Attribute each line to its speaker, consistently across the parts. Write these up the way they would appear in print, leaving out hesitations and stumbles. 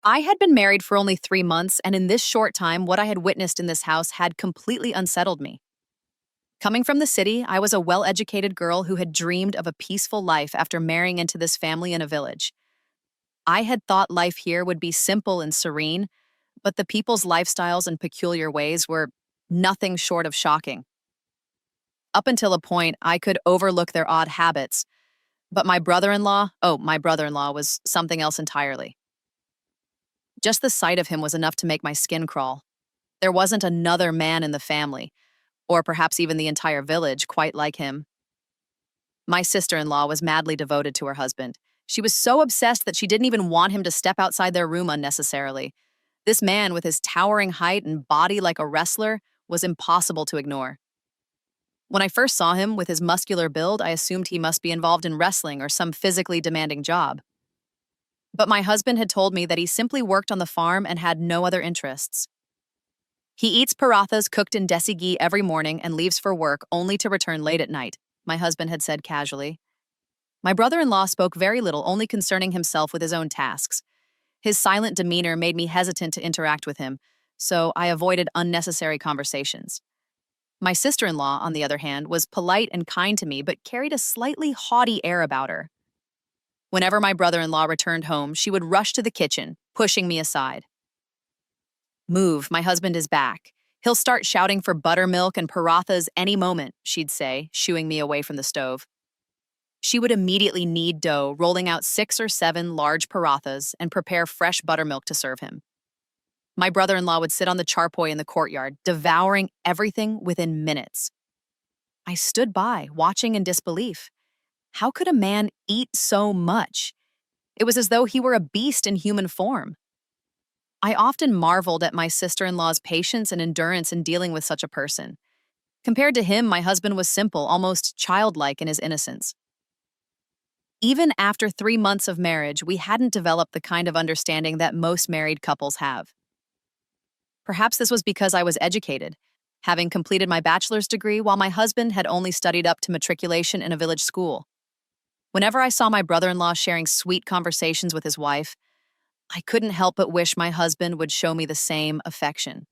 Speaker 1: I had been married for only 3 months, and in this short time, what I had witnessed in this house had completely unsettled me. Coming from the city, I was a well educated girl who had dreamed of a peaceful life after marrying into this family in a village. I had thought life here would be simple and serene, but the people's lifestyles and peculiar ways were nothing short of shocking. Up until a point, I could overlook their odd habits, but my brother in law was something else entirely. Just the sight of him was enough to make my skin crawl. There wasn't another man in the family, or perhaps even the entire village, quite like him. My sister in law was madly devoted to her husband. She was so obsessed that she didn't even want him to step outside their room unnecessarily. This man, with his towering height and body like a wrestler, was impossible to ignore. When I first saw him with his muscular build, I assumed he must be involved in wrestling or some physically demanding job. But my husband had told me that he simply worked on the farm and had no other interests. He eats parathas cooked in desi ghee every morning and leaves for work only to return late at night, my husband had said casually. My brother-in-law spoke very little, only concerning himself with his own tasks. His silent demeanor made me hesitant to interact with him, so I avoided unnecessary conversations. My sister-in-law, on the other hand, was polite and kind to me, but carried a slightly haughty air about her. Whenever my brother-in-law returned home, she would rush to the kitchen, pushing me aside. Move, my husband is back. He'll start shouting for buttermilk and parathas any moment, she'd say, shooing me away from the stove. She would immediately knead dough, rolling out 6 or 7 large parathas, and prepare fresh buttermilk to serve him. My brother-in-law would sit on the charpoy in the courtyard, devouring everything within minutes. I stood by, watching in disbelief. How could a man eat so much? It was as though he were a beast in human form. I often marveled at my sister-in-law's patience and endurance in dealing with such a person. Compared to him, my husband was simple, almost childlike in his innocence. Even after 3 months of marriage, we hadn't developed the kind of understanding that most married couples have. Perhaps this was because I was educated, having completed my bachelor's degree while my husband had only studied up to matriculation in a village school. Whenever I saw my brother-in-law sharing sweet conversations with his wife, I couldn't help but wish my husband would show me the same affection.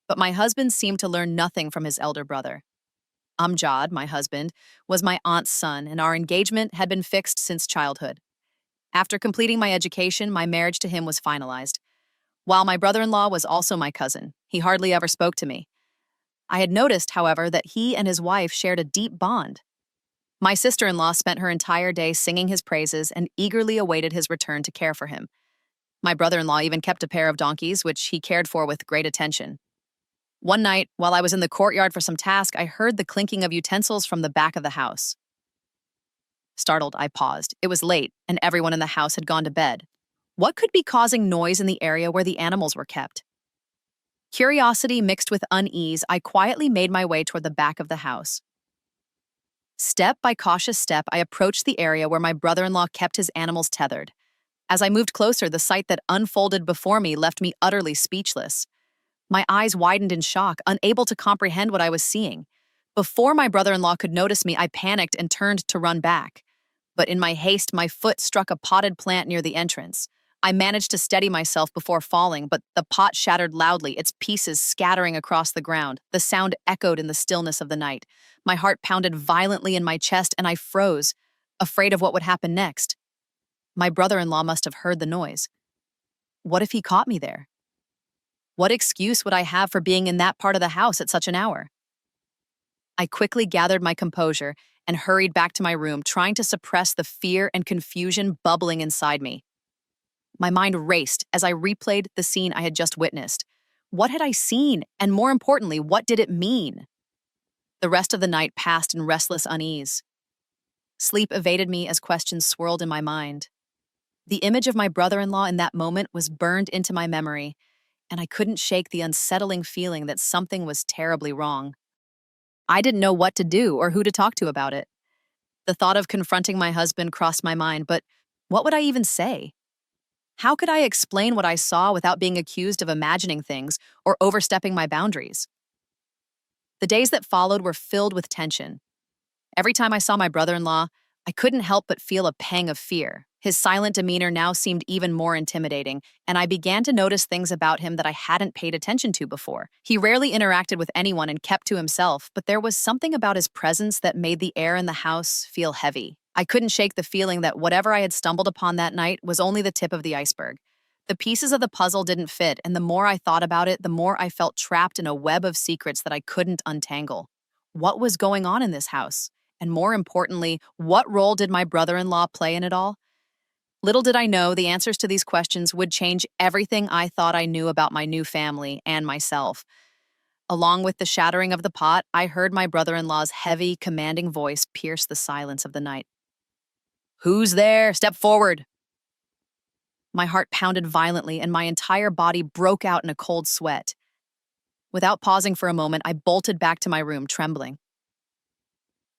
Speaker 1: But my husband seemed to learn nothing from his elder brother. Amjad, my husband, was my aunt's son, and our engagement had been fixed since childhood. After completing my education, my marriage to him was finalized. While my brother-in-law was also my cousin, he hardly ever spoke to me. I had noticed, however, that he and his wife shared a deep bond. My sister-in-law spent her entire day singing his praises and eagerly awaited his return to care for him. My brother-in-law even kept a pair of donkeys, which he cared for with great attention. One night, while I was in the courtyard for some task, I heard the clinking of utensils from the back of the house. Startled, I paused. It was late, and everyone in the house had gone to bed. What could be causing noise in the area where the animals were kept? Curiosity mixed with unease, I quietly made my way toward the back of the house. Step by cautious step, I approached the area where my brother-in-law kept his animals tethered. As I moved closer, the sight that unfolded before me left me utterly speechless. My eyes widened in shock, unable to comprehend what I was seeing. Before my brother-in-law could notice me, I panicked and turned to run back. But in my haste, my foot struck a potted plant near the entrance. I managed to steady myself before falling, but the pot shattered loudly, its pieces scattering across the ground. The sound echoed in the stillness of the night. My heart pounded violently in my chest, and I froze, afraid of what would happen next. My brother-in-law must have heard the noise. What if he caught me there? What excuse would I have for being in that part of the house at such an hour? I quickly gathered my composure and hurried back to my room, trying to suppress the fear and confusion bubbling inside me. My mind raced as I replayed the scene I had just witnessed. What had I seen? And more importantly, what did it mean? The rest of the night passed in restless unease. Sleep evaded me as questions swirled in my mind. The image of my brother-in-law in that moment was burned into my memory, and I couldn't shake the unsettling feeling that something was terribly wrong. I didn't know what to do or who to talk to about it. The thought of confronting my husband crossed my mind, but what would I even say? How could I explain what I saw without being accused of imagining things or overstepping my boundaries? The days that followed were filled with tension. Every time I saw my brother-in-law, I couldn't help but feel a pang of fear. His silent demeanor now seemed even more intimidating, and I began to notice things about him that I hadn't paid attention to before. He rarely interacted with anyone and kept to himself, but there was something about his presence that made the air in the house feel heavy. I couldn't shake the feeling that whatever I had stumbled upon that night was only the tip of the iceberg. The pieces of the puzzle didn't fit, and the more I thought about it, the more I felt trapped in a web of secrets that I couldn't untangle. What was going on in this house? And more importantly, what role did my brother-in-law play in it all? Little did I know the answers to these questions would change everything I thought I knew about my new family and myself. Along with the shattering of the pot, I heard my brother-in-law's heavy, commanding voice pierce the silence of the night. "Who's there? Step forward." My heart pounded violently and my entire body broke out in a cold sweat. Without pausing for a moment, I bolted back to my room, trembling.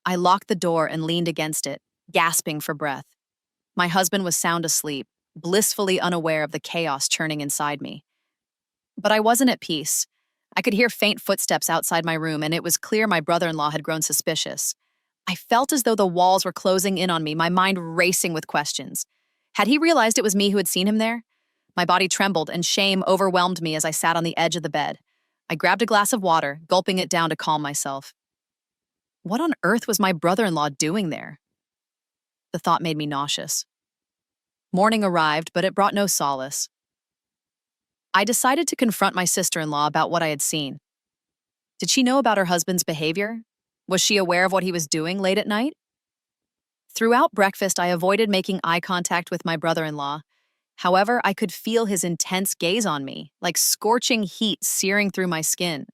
Speaker 1: I locked the door and leaned against it, gasping for breath. My husband was sound asleep, blissfully unaware of the chaos churning inside me. But I wasn't at peace. I could hear faint footsteps outside my room, and it was clear my brother-in-law had grown suspicious. I felt as though the walls were closing in on me, my mind racing with questions. Had he realized it was me who had seen him there? My body trembled, and shame overwhelmed me as I sat on the edge of the bed. I grabbed a glass of water, gulping it down to calm myself. What on earth was my brother-in-law doing there? The thought made me nauseous. Morning arrived, but it brought no solace. I decided to confront my sister-in-law about what I had seen. Did she know about her husband's behavior? Was she aware of what he was doing late at night? Throughout breakfast, I avoided making eye contact with my brother-in-law. However, I could feel his intense gaze on me, like scorching heat searing through my skin.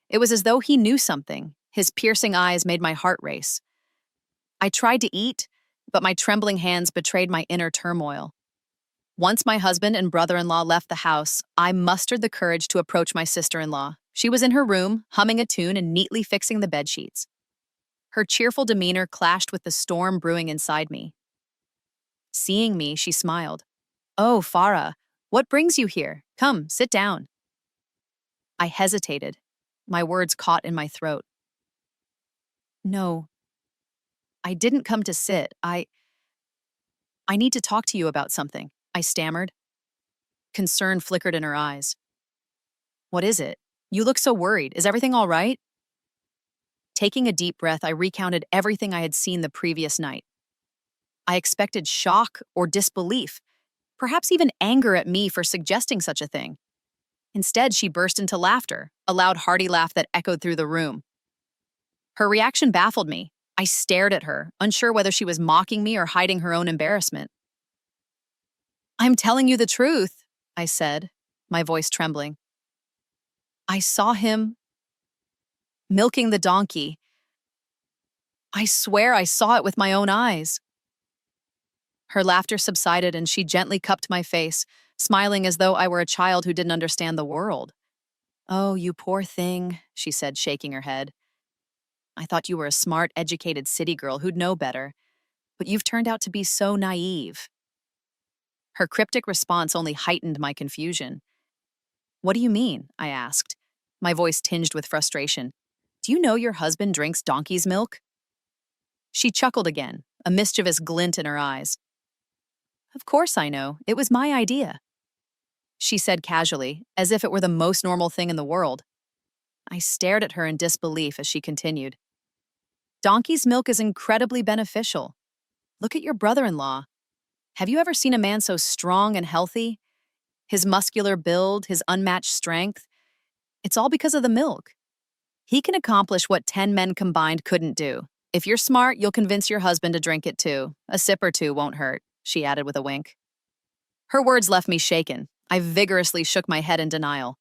Speaker 1: It was as though he knew something. His piercing eyes made my heart race. I tried to eat, but my trembling hands betrayed my inner turmoil. Once my husband and brother-in-law left the house, I mustered the courage to approach my sister-in-law. She was in her room, humming a tune and neatly fixing the bedsheets. Her cheerful demeanor clashed with the storm brewing inside me. Seeing me, she smiled. "Oh, Farah, what brings you here? Come, sit down." I hesitated, my words caught in my throat. "No, I didn't come to sit. I need to talk to you about something," I stammered. Concern flickered in her eyes. "What is it? You look so worried. Is everything all right?" Taking a deep breath, I recounted everything I had seen the previous night. I expected shock or disbelief, perhaps even anger at me for suggesting such a thing. Instead, she burst into laughter, a loud, hearty laugh that echoed through the room. Her reaction baffled me. I stared at her, unsure whether she was mocking me or hiding her own embarrassment. "I'm telling you the truth," I said, my voice trembling. "I saw him milking the donkey. I swear I saw it with my own eyes." Her laughter subsided and she gently cupped my face, smiling as though I were a child who didn't understand the world. "Oh, you poor thing," she said, shaking her head. "I thought you were a smart, educated city girl who'd know better, but you've turned out to be so naive." Her cryptic response only heightened my confusion. "What do you mean?" I asked, my voice tinged with frustration. "Do you know your husband drinks donkey's milk?" She chuckled again, a mischievous glint in her eyes. "Of course I know. It was my idea," she said casually, as if it were the most normal thing in the world. I stared at her in disbelief as she continued. "Donkey's milk is incredibly beneficial. Look at your brother-in-law. Have you ever seen a man so strong and healthy? His muscular build, his unmatched strength. It's all because of the milk. He can accomplish what 10 men combined couldn't do. If you're smart, you'll convince your husband to drink it too. A sip or two won't hurt," she added with a wink. Her words left me shaken. I vigorously shook my head in denial.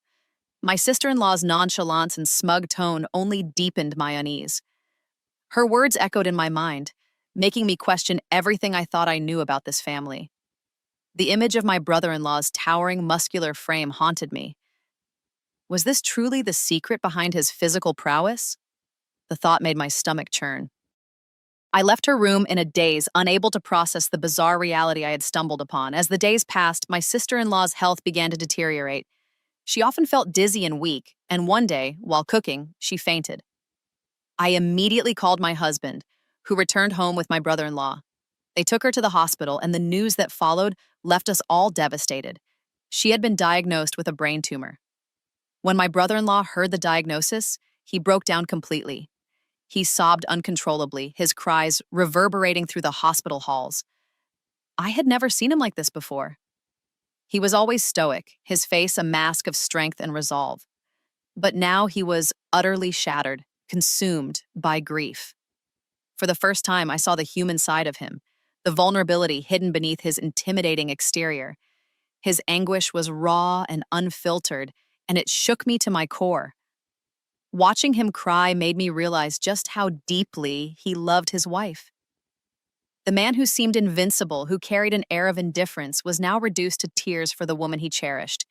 Speaker 1: My sister-in-law's nonchalance and smug tone only deepened my unease. Her words echoed in my mind, making me question everything I thought I knew about this family. The image of my brother-in-law's towering, muscular frame haunted me. Was this truly the secret behind his physical prowess? The thought made my stomach churn. I left her room in a daze, unable to process the bizarre reality I had stumbled upon. As the days passed, my sister-in-law's health began to deteriorate. She often felt dizzy and weak, and one day, while cooking, she fainted. I immediately called my husband, who returned home with my brother-in-law. They took her to the hospital, and the news that followed left us all devastated. She had been diagnosed with a brain tumor. When my brother-in-law heard the diagnosis, he broke down completely. He sobbed uncontrollably, his cries reverberating through the hospital halls. I had never seen him like this before. He was always stoic, his face a mask of strength and resolve. But now he was utterly shattered, consumed by grief. For the first time, I saw the human side of him, the vulnerability hidden beneath his intimidating exterior. His anguish was raw and unfiltered, and it shook me to my core. Watching him cry made me realize just how deeply he loved his wife. The man who seemed invincible, who carried an air of indifference, was now reduced to tears for the woman he cherished.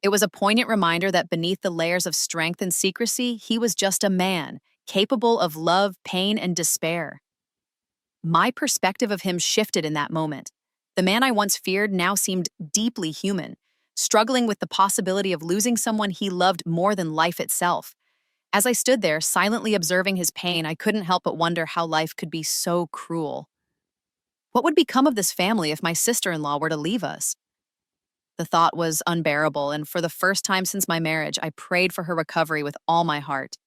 Speaker 1: It was a poignant reminder that beneath the layers of strength and secrecy, he was just a man, capable of love, pain, and despair. My perspective of him shifted in that moment. The man I once feared now seemed deeply human, struggling with the possibility of losing someone he loved more than life itself. As I stood there, silently observing his pain, I couldn't help but wonder how life could be so cruel. What would become of this family if my sister-in-law were to leave us? The thought was unbearable, and for the first time since my marriage, I prayed for her recovery with all my heart.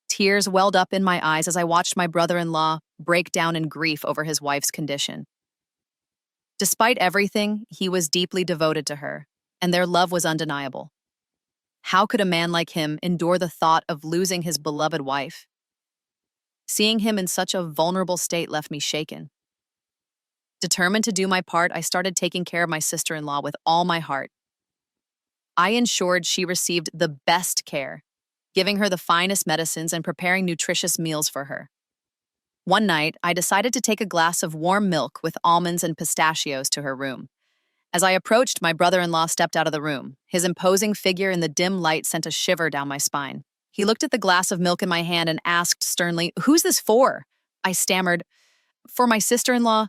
Speaker 1: Tears welled up in my eyes as I watched my brother-in-law break down in grief over his wife's condition. Despite everything, he was deeply devoted to her, and their love was undeniable. How could a man like him endure the thought of losing his beloved wife? Seeing him in such a vulnerable state left me shaken. Determined to do my part, I started taking care of my sister-in-law with all my heart. I ensured she received the best care, giving her the finest medicines and preparing nutritious meals for her. One night, I decided to take a glass of warm milk with almonds and pistachios to her room. As I approached, my brother-in-law stepped out of the room. His imposing figure in the dim light sent a shiver down my spine. He looked at the glass of milk in my hand and asked sternly, "Who's this for?" I stammered, "For my sister-in-law."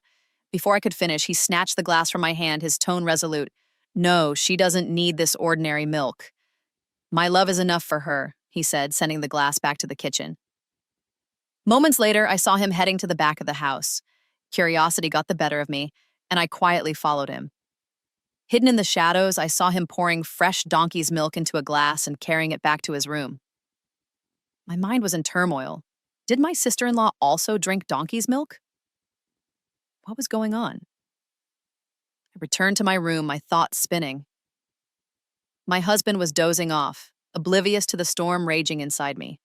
Speaker 1: Before I could finish, he snatched the glass from my hand, his tone resolute. "No, she doesn't need this ordinary milk. My love is enough for her," he said, sending the glass back to the kitchen. Moments later, I saw him heading to the back of the house. Curiosity got the better of me, and I quietly followed him. Hidden in the shadows, I saw him pouring fresh donkey's milk into a glass and carrying it back to his room. My mind was in turmoil. Did my sister-in-law also drink donkey's milk? What was going on? I returned to my room, my thoughts spinning. My husband was dozing off, oblivious to the storm raging inside me.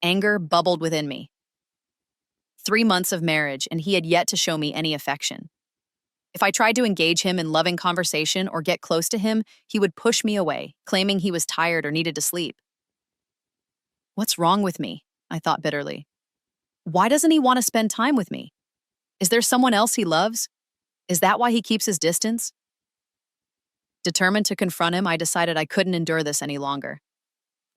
Speaker 1: Anger bubbled within me. 3 months of marriage, and he had yet to show me any affection. If I tried to engage him in loving conversation or get close to him, he would push me away, claiming he was tired or needed to sleep. What's wrong with me? I thought bitterly. Why doesn't he want to spend time with me? Is there someone else he loves? Is that why he keeps his distance? Determined to confront him, I decided I couldn't endure this any longer.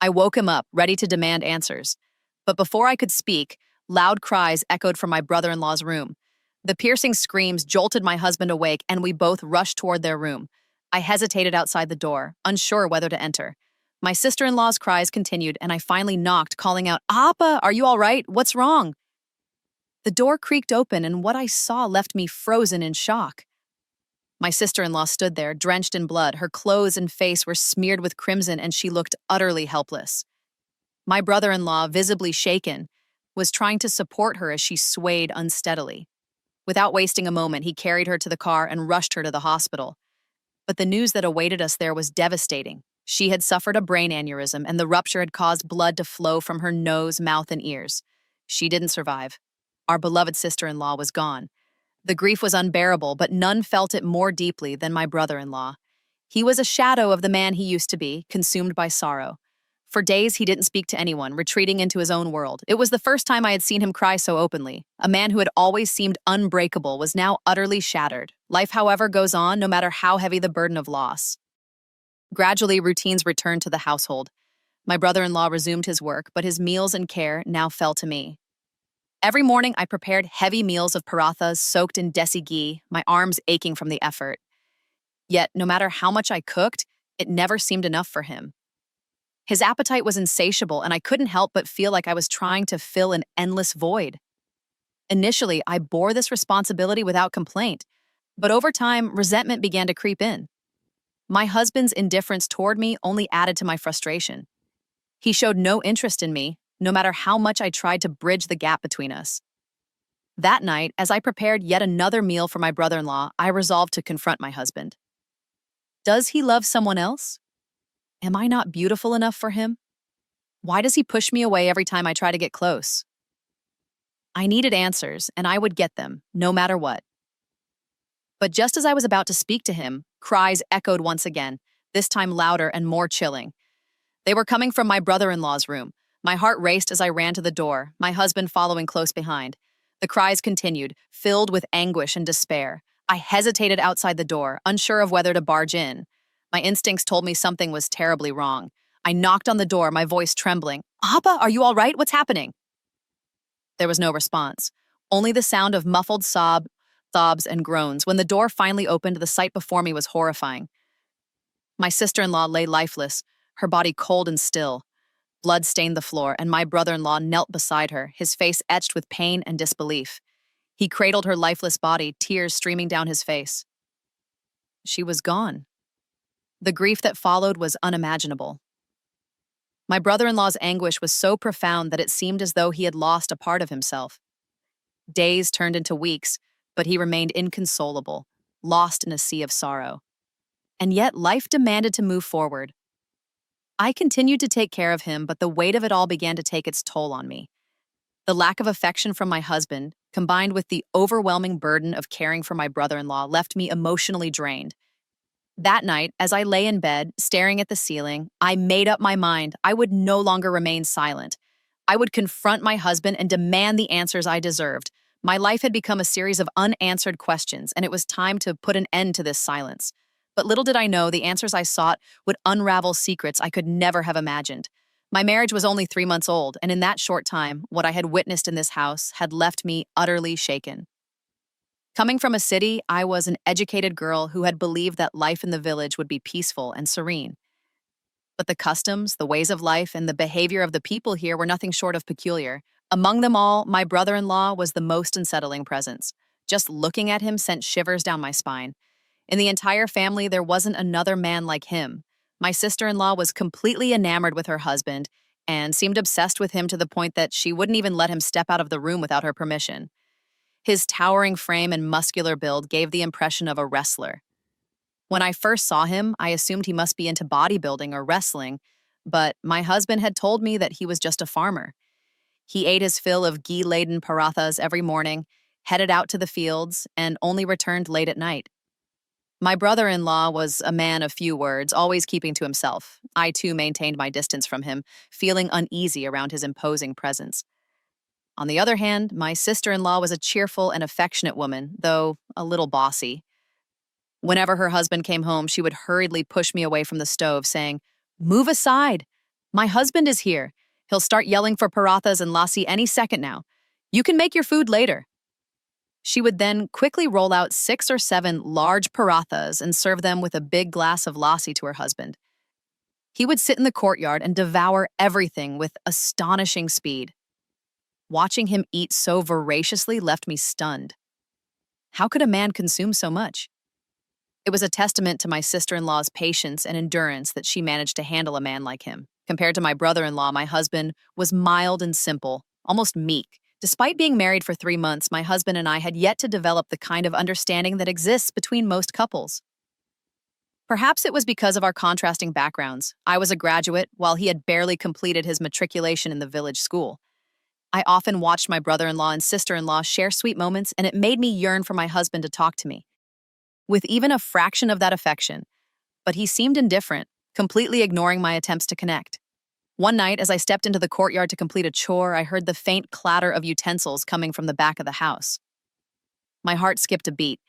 Speaker 1: I woke him up, ready to demand answers. But before I could speak, loud cries echoed from my brother-in-law's room. The piercing screams jolted my husband awake, and we both rushed toward their room. I hesitated outside the door, unsure whether to enter. My sister-in-law's cries continued, and I finally knocked, calling out, "Appa, are you all right? What's wrong?" The door creaked open, and what I saw left me frozen in shock. My sister-in-law stood there, drenched in blood. Her clothes and face were smeared with crimson, and she looked utterly helpless. My brother-in-law, visibly shaken, was trying to support her as she swayed unsteadily. Without wasting a moment, he carried her to the car and rushed her to the hospital. But the news that awaited us there was devastating. She had suffered a brain aneurysm, and the rupture had caused blood to flow from her nose, mouth, and ears. She didn't survive. Our beloved sister-in-law was gone. The grief was unbearable, but none felt it more deeply than my brother-in-law. He was a shadow of the man he used to be, consumed by sorrow. For days, he didn't speak to anyone, retreating into his own world. It was the first time I had seen him cry so openly. A man who had always seemed unbreakable was now utterly shattered. Life, however, goes on, no matter how heavy the burden of loss. Gradually, routines returned to the household. My brother-in-law resumed his work, but his meals and care now fell to me. Every morning, I prepared heavy meals of parathas soaked in desi ghee, my arms aching from the effort. Yet, no matter how much I cooked, it never seemed enough for him. His appetite was insatiable, and I couldn't help but feel like I was trying to fill an endless void. Initially, I bore this responsibility without complaint, but over time, resentment began to creep in. My husband's indifference toward me only added to my frustration. He showed no interest in me, no matter how much I tried to bridge the gap between us. That night, as I prepared yet another meal for my brother-in-law, I resolved to confront my husband. Does he love someone else? Am I not beautiful enough for him? Why does he push me away every time I try to get close? I needed answers, and I would get them, no matter what. But just as I was about to speak to him, cries echoed once again, this time louder and more chilling. They were coming from my brother-in-law's room. My heart raced as I ran to the door, my husband following close behind. The cries continued, filled with anguish and despair. I hesitated outside the door, unsure of whether to barge in. My instincts told me something was terribly wrong. I knocked on the door, my voice trembling. "Abba, are you all right? What's happening?" There was no response, only the sound of muffled sobs, and groans. When the door finally opened, the sight before me was horrifying. My sister-in-law lay lifeless, her body cold and still. Blood stained the floor, and my brother-in-law knelt beside her, his face etched with pain and disbelief. He cradled her lifeless body, tears streaming down his face. She was gone. The grief that followed was unimaginable. My brother-in-law's anguish was so profound that it seemed as though he had lost a part of himself. Days turned into weeks, but he remained inconsolable, lost in a sea of sorrow. And yet life demanded to move forward. I continued to take care of him, but the weight of it all began to take its toll on me. The lack of affection from my husband, combined with the overwhelming burden of caring for my brother-in-law, left me emotionally drained. That night, as I lay in bed, staring at the ceiling, I made up my mind I would no longer remain silent. I would confront my husband and demand the answers I deserved. My life had become a series of unanswered questions, and it was time to put an end to this silence. But little did I know the answers I sought would unravel secrets I could never have imagined. My marriage was only 3 months old, and in that short time, what I had witnessed in this house had left me utterly shaken. Coming from a city, I was an educated girl who had believed that life in the village would be peaceful and serene. But the customs, the ways of life, and the behavior of the people here were nothing short of peculiar. Among them all, my brother-in-law was the most unsettling presence. Just looking at him sent shivers down my spine. In the entire family, there wasn't another man like him. My sister-in-law was completely enamored with her husband and seemed obsessed with him to the point that she wouldn't even let him step out of the room without her permission. His towering frame and muscular build gave the impression of a wrestler. When I first saw him, I assumed he must be into bodybuilding or wrestling, but my husband had told me that he was just a farmer. He ate his fill of ghee-laden parathas every morning, headed out to the fields, and only returned late at night. My brother-in-law was a man of few words, always keeping to himself. I, too, maintained my distance from him, feeling uneasy around his imposing presence. On the other hand, my sister-in-law was a cheerful and affectionate woman, though a little bossy. Whenever her husband came home, she would hurriedly push me away from the stove, saying, "Move aside. My husband is here. He'll start yelling for parathas and lassi any second now. You can make your food later." She would then quickly roll out 6 or 7 large parathas and serve them with a big glass of lassi to her husband. He would sit in the courtyard and devour everything with astonishing speed. Watching him eat so voraciously left me stunned. How could a man consume so much? It was a testament to my sister-in-law's patience and endurance that she managed to handle a man like him. Compared to my brother-in-law, my husband was mild and simple, almost meek. Despite being married for 3 months, my husband and I had yet to develop the kind of understanding that exists between most couples. Perhaps it was because of our contrasting backgrounds. I was a graduate, while he had barely completed his matriculation in the village school. I often watched my brother-in-law and sister-in-law share sweet moments, and it made me yearn for my husband to talk to me, with even a fraction of that affection. But he seemed indifferent, completely ignoring my attempts to connect. One night, as I stepped into the courtyard to complete a chore, I heard the faint clatter of utensils coming from the back of the house. My heart skipped a beat.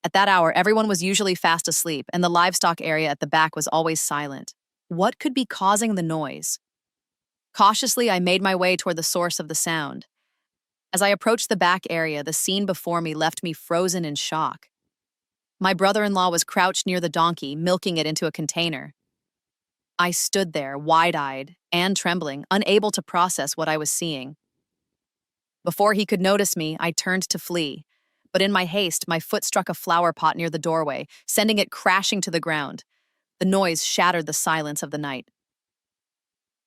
Speaker 1: At that hour, everyone was usually fast asleep, and the livestock area at the back was always silent. What could be causing the noise? Cautiously, I made my way toward the source of the sound. As I approached the back area, the scene before me left me frozen in shock. My brother-in-law was crouched near the donkey, milking it into a container. I stood there, wide-eyed and trembling, unable to process what I was seeing. Before he could notice me, I turned to flee. But in my haste, my foot struck a flower pot near the doorway, sending it crashing to the ground. The noise shattered the silence of the night.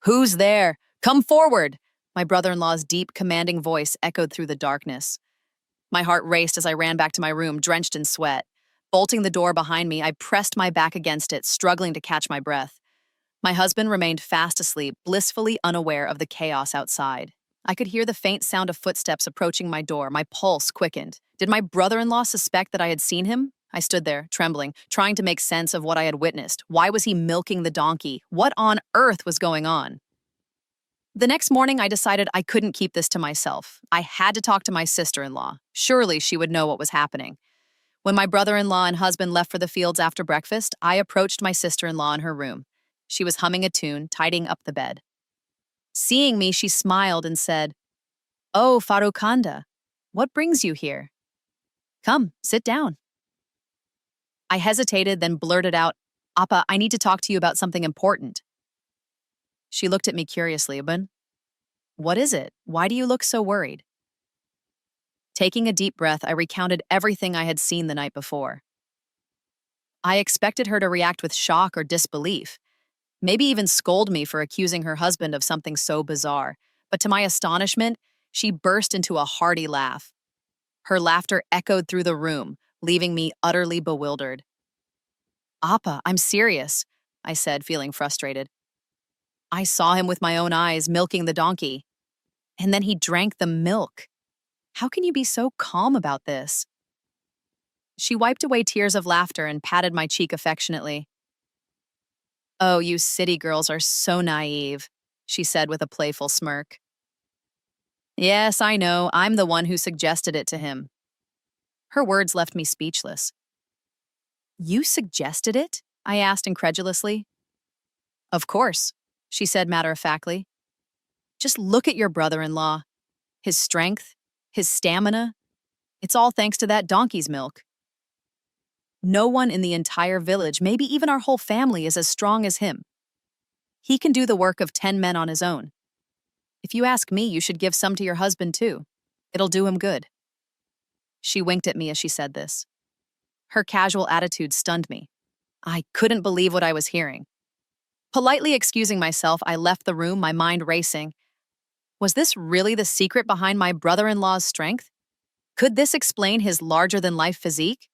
Speaker 1: "Who's there? Come forward!" My brother-in-law's deep, commanding voice echoed through the darkness. My heart raced as I ran back to my room, drenched in sweat. Bolting the door behind me, I pressed my back against it, struggling to catch my breath. My husband remained fast asleep, blissfully unaware of the chaos outside. I could hear the faint sound of footsteps approaching my door. My pulse quickened. Did my brother-in-law suspect that I had seen him? I stood there, trembling, trying to make sense of what I had witnessed. Why was he milking the donkey? What on earth was going on? The next morning, I decided I couldn't keep this to myself. I had to talk to my sister-in-law. Surely she would know what was happening. When my brother-in-law and husband left for the fields after breakfast, I approached my sister-in-law in her room. She was humming a tune, tidying up the bed. Seeing me, she smiled and said, "Oh, Farukanda, what brings you here? Come, sit down." I hesitated, then blurted out, "Appa, I need to talk to you about something important." She looked at me curiously. "Abun, what is it? Why do you look so worried?" Taking a deep breath, I recounted everything I had seen the night before. I expected her to react with shock or disbelief, maybe even scold me for accusing her husband of something so bizarre. But to my astonishment, she burst into a hearty laugh. Her laughter echoed through the room, leaving me utterly bewildered. "Appa, I'm serious," I said, feeling frustrated. "I saw him with my own eyes milking the donkey. And then he drank the milk. How can you be so calm about this?" She wiped away tears of laughter and patted my cheek affectionately. "Oh, you city girls are so naive," she said with a playful smirk. "Yes, I know. I'm the one who suggested it to him." Her words left me speechless. "You suggested it?" I asked incredulously. "Of course," she said matter-of-factly. "Just look at your brother-in-law. His strength, his stamina. It's all thanks to that donkey's milk. No one in the entire village, maybe even our whole family, is as strong as him. He can do the work of 10 men on his own. If you ask me, you should give some to your husband too. It'll do him good." She winked at me as she said this. Her casual attitude stunned me. I couldn't believe what I was hearing. Politely excusing myself, I left the room, my mind racing. Was this really the secret behind my brother-in-law's strength? Could this explain his larger-than-life physique?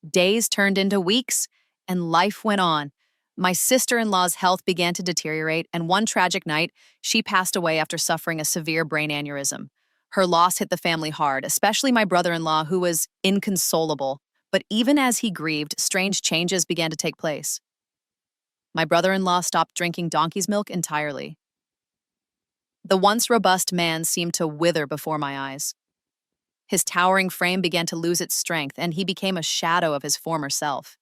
Speaker 1: Days turned into weeks, and life went on. My sister-in-law's health began to deteriorate, and one tragic night, she passed away after suffering a severe brain aneurysm. Her loss hit the family hard, especially my brother-in-law, who was inconsolable. But even as he grieved, strange changes began to take place. My brother-in-law stopped drinking donkey's milk entirely. The once robust man seemed to wither before my eyes. His towering frame began to lose its strength, and he became a shadow of his former self.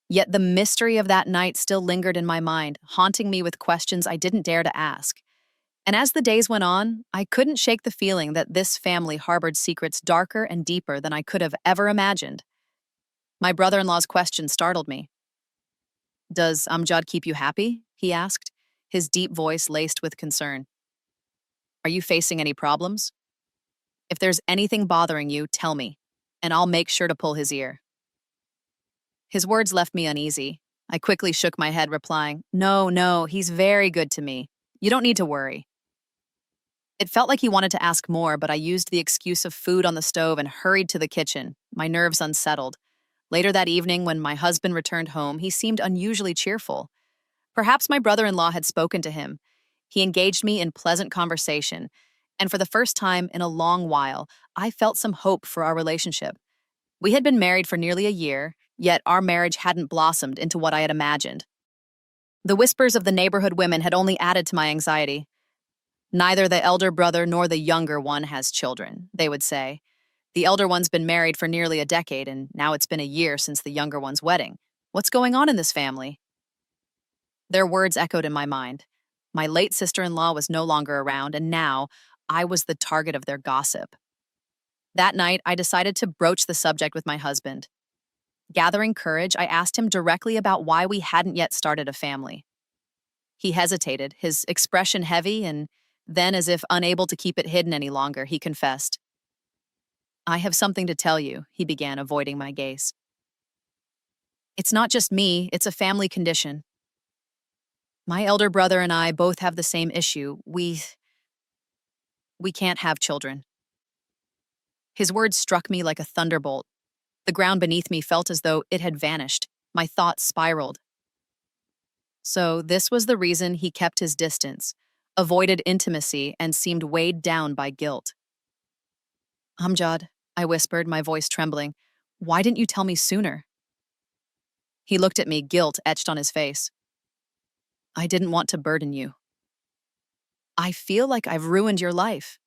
Speaker 1: Yet the mystery of that night still lingered in my mind, haunting me with questions I didn't dare to ask. And as the days went on, I couldn't shake the feeling that this family harbored secrets darker and deeper than I could have ever imagined. My brother-in-law's question startled me. "Does Amjad keep you happy?" he asked, his deep voice laced with concern. "Are you facing any problems? If there's anything bothering you, tell me, and I'll make sure to pull his ear." His words left me uneasy. I quickly shook my head, replying, No, he's very good to me. You don't need to worry." It felt like he wanted to ask more, but I used the excuse of food on the stove and hurried to the kitchen, my nerves unsettled. Later that evening, when my husband returned home, he seemed unusually cheerful. Perhaps my brother-in-law had spoken to him. He engaged me in pleasant conversation, and for the first time in a long while, I felt some hope for our relationship. We had been married for nearly a year, yet our marriage hadn't blossomed into what I had imagined. The whispers of the neighborhood women had only added to my anxiety. "Neither the elder brother nor the younger one has children," they would say. "The elder one's been married for nearly a decade, and now it's been a year since the younger one's wedding. What's going on in this family?" Their words echoed in my mind. My late sister-in-law was no longer around, and now I was the target of their gossip. That night, I decided to broach the subject with my husband. Gathering courage, I asked him directly about why we hadn't yet started a family. He hesitated, his expression heavy and Then, as if unable to keep it hidden any longer, he confessed. I have something to tell you, he began, avoiding my gaze. It's not just me, it's a family condition. My elder brother and I both have the same issue. We can't have children. His words struck me like a thunderbolt. The ground beneath me felt as though it had vanished. My thoughts spiraled. So this was the reason he kept his distance, avoided intimacy, and seemed weighed down by guilt. Amjad, I whispered, my voice trembling, why didn't you tell me sooner? He looked at me, guilt etched on his face. I didn't want to burden you. I feel like I've ruined your life.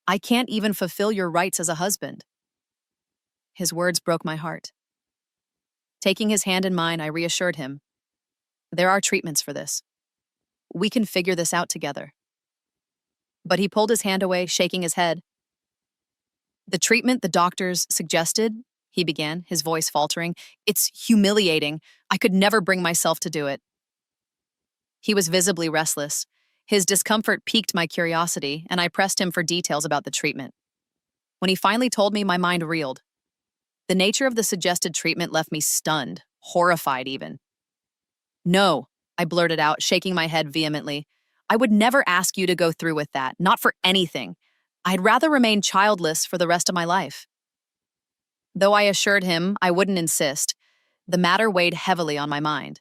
Speaker 1: I can't even fulfill your rights as a husband. His words broke my heart. Taking his hand in mine, I reassured him. There are treatments for this. We can figure this out together. But he pulled his hand away, shaking his head. The treatment the doctors suggested, he began, his voice faltering, it's humiliating. I could never bring myself to do it. He was visibly restless. His discomfort piqued my curiosity, and I pressed him for details about the treatment. When he finally told me, my mind reeled. The nature of the suggested treatment left me stunned, horrified even. No, I blurted out, shaking my head vehemently. I would never ask you to go through with that, not for anything. I'd rather remain childless for the rest of my life. Though I assured him I wouldn't insist, the matter weighed heavily on my mind.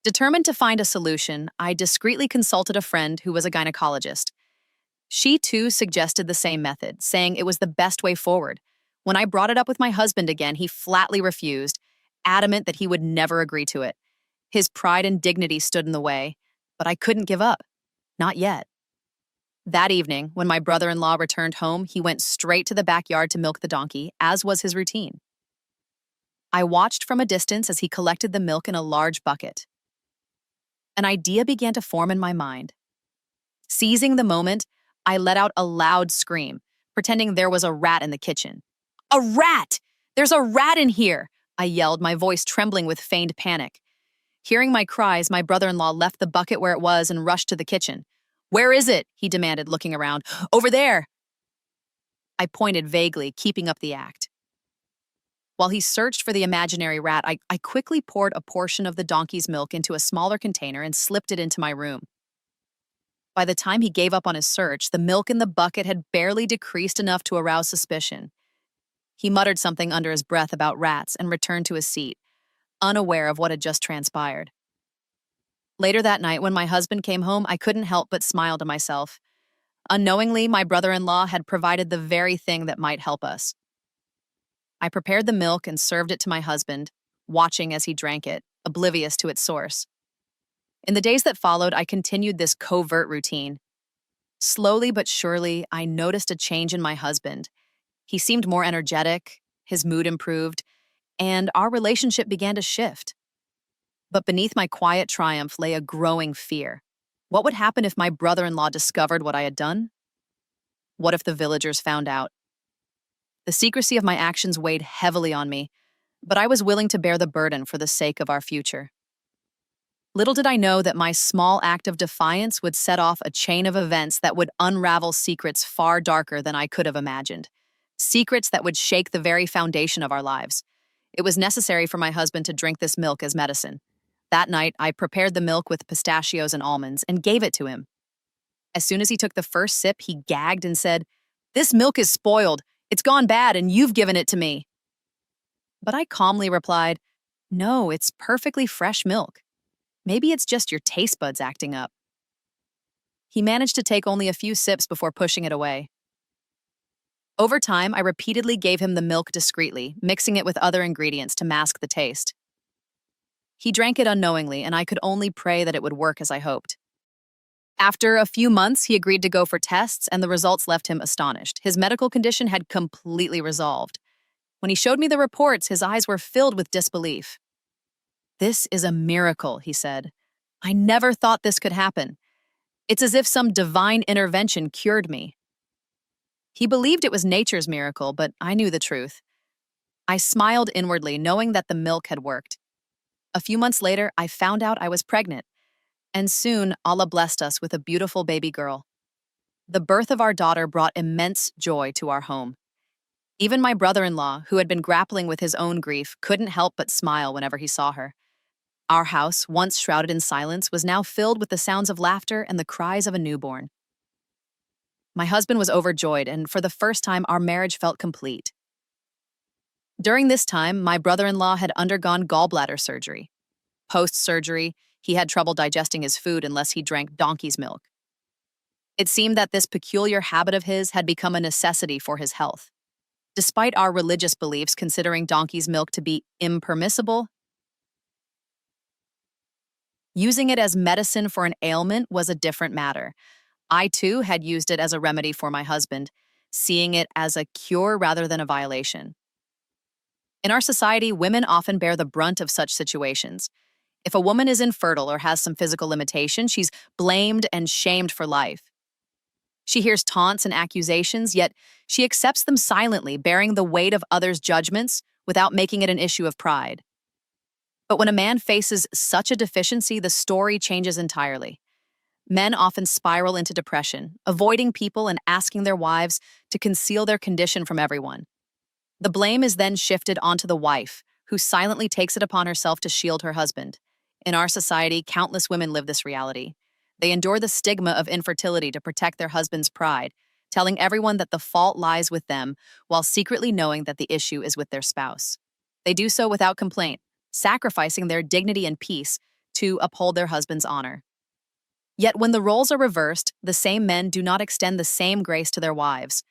Speaker 1: Determined to find a solution, I discreetly consulted a friend who was a gynecologist. She too suggested the same method, saying it was the best way forward. When I brought it up with my husband again, he flatly refused, adamant that he would never agree to it. His pride and dignity stood in the way, but I couldn't give up. Not yet. That evening, when my brother-in-law returned home, he went straight to the backyard to milk the donkey, as was his routine. I watched from a distance as he collected the milk in a large bucket. An idea began to form in my mind. Seizing the moment, I let out a loud scream, pretending there was a rat in the kitchen. A rat! There's a rat in here! I yelled, my voice trembling with feigned panic. Hearing my cries, my brother-in-law left the bucket where it was and rushed to the kitchen. Where is it? He demanded, looking around. Over there! I pointed vaguely, keeping up the act. While he searched for the imaginary rat, I quickly poured a portion of the donkey's milk into a smaller container and slipped it into my room. By the time he gave up on his search, the milk in the bucket had barely decreased enough to arouse suspicion. He muttered something under his breath about rats and returned to his seat, unaware of what had just transpired. Later that night, when my husband came home, I couldn't help but smile to myself. Unknowingly, my brother-in-law had provided the very thing that might help us. I prepared the milk and served it to my husband, watching as he drank it, oblivious to its source. In the days that followed, I continued this covert routine. Slowly but surely, I noticed a change in my husband. He seemed more energetic, his mood improved, and our relationship began to shift. But beneath my quiet triumph lay a growing fear. What would happen if my brother-in-law discovered what I had done? What if the villagers found out? The secrecy of my actions weighed heavily on me, but I was willing to bear the burden for the sake of our future. Little did I know that my small act of defiance would set off a chain of events that would unravel secrets far darker than I could have imagined. Secrets that would shake the very foundation of our lives. It was necessary for my husband to drink this milk as medicine. That night, I prepared the milk with pistachios and almonds and gave it to him. As soon as he took the first sip, he gagged and said, "This milk is spoiled. It's gone bad and you've given it to me." But I calmly replied, "No, it's perfectly fresh milk. Maybe it's just your taste buds acting up." He managed to take only a few sips before pushing it away. Over time, I repeatedly gave him the milk discreetly, mixing it with other ingredients to mask the taste. He drank it unknowingly, and I could only pray that it would work as I hoped. After a few months, he agreed to go for tests, and the results left him astonished. His medical condition had completely resolved. When he showed me the reports, his eyes were filled with disbelief. "This is a miracle," he said. "I never thought this could happen. It's as if some divine intervention cured me." He believed it was nature's miracle, but I knew the truth. I smiled inwardly, knowing that the milk had worked. A few months later, I found out I was pregnant. And soon, Allah blessed us with a beautiful baby girl. The birth of our daughter brought immense joy to our home. Even my brother-in-law, who had been grappling with his own grief, couldn't help but smile whenever he saw her. Our house, once shrouded in silence, was now filled with the sounds of laughter and the cries of a newborn. My husband was overjoyed, and for the first time, our marriage felt complete. During this time, my brother-in-law had undergone gallbladder surgery. Post-surgery, he had trouble digesting his food unless he drank donkey's milk. It seemed that this peculiar habit of his had become a necessity for his health. Despite our religious beliefs considering donkey's milk to be impermissible, using it as medicine for an ailment was a different matter. I, too, had used it as a remedy for my husband, seeing it as a cure rather than a violation. In our society, women often bear the brunt of such situations. If a woman is infertile or has some physical limitation, she's blamed and shamed for life. She hears taunts and accusations, yet she accepts them silently, bearing the weight of others' judgments without making it an issue of pride. But when a man faces such a deficiency, the story changes entirely. Men often spiral into depression, avoiding people and asking their wives to conceal their condition from everyone. The blame is then shifted onto the wife, who silently takes it upon herself to shield her husband. In our society, countless women live this reality. They endure the stigma of infertility to protect their husband's pride, telling everyone that the fault lies with them, while secretly knowing that the issue is with their spouse. They do so without complaint, sacrificing their dignity and peace to uphold their husband's honor. Yet when the roles are reversed, the same men do not extend the same grace to their wives.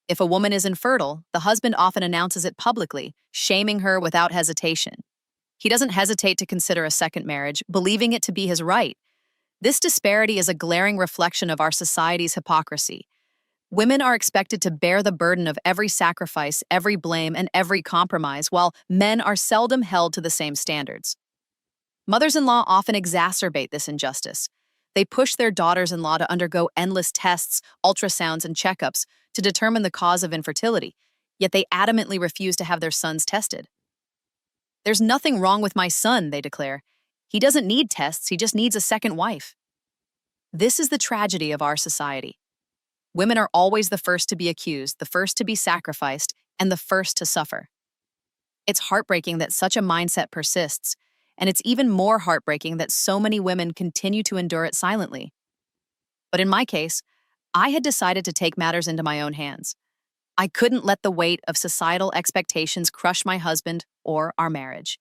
Speaker 1: If a woman is infertile, the husband often announces it publicly, shaming her without hesitation. He doesn't hesitate to consider a second marriage, believing it to be his right. This disparity is a glaring reflection of our society's hypocrisy. Women are expected to bear the burden of every sacrifice, every blame, and every compromise, while men are seldom held to the same standards. Mothers-in-law often exacerbate this injustice. They push their daughters-in-law to undergo endless tests, ultrasounds, and checkups to determine the cause of infertility, yet they adamantly refuse to have their sons tested. "There's nothing wrong with my son," they declare. "He doesn't need tests, he just needs a second wife." This is the tragedy of our society. Women are always the first to be accused, the first to be sacrificed, and the first to suffer. It's heartbreaking that such a mindset persists, and it's even more heartbreaking that so many women continue to endure it silently. But in my case, I had decided to take matters into my own hands. I couldn't let the weight of societal expectations crush my husband or our marriage.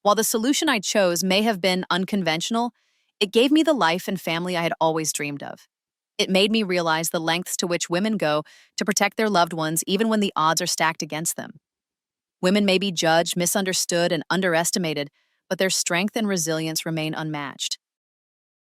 Speaker 1: While the solution I chose may have been unconventional, it gave me the life and family I had always dreamed of. It made me realize the lengths to which women go to protect their loved ones even when the odds are stacked against them. Women may be judged, misunderstood, and underestimated, but their strength and resilience remain unmatched.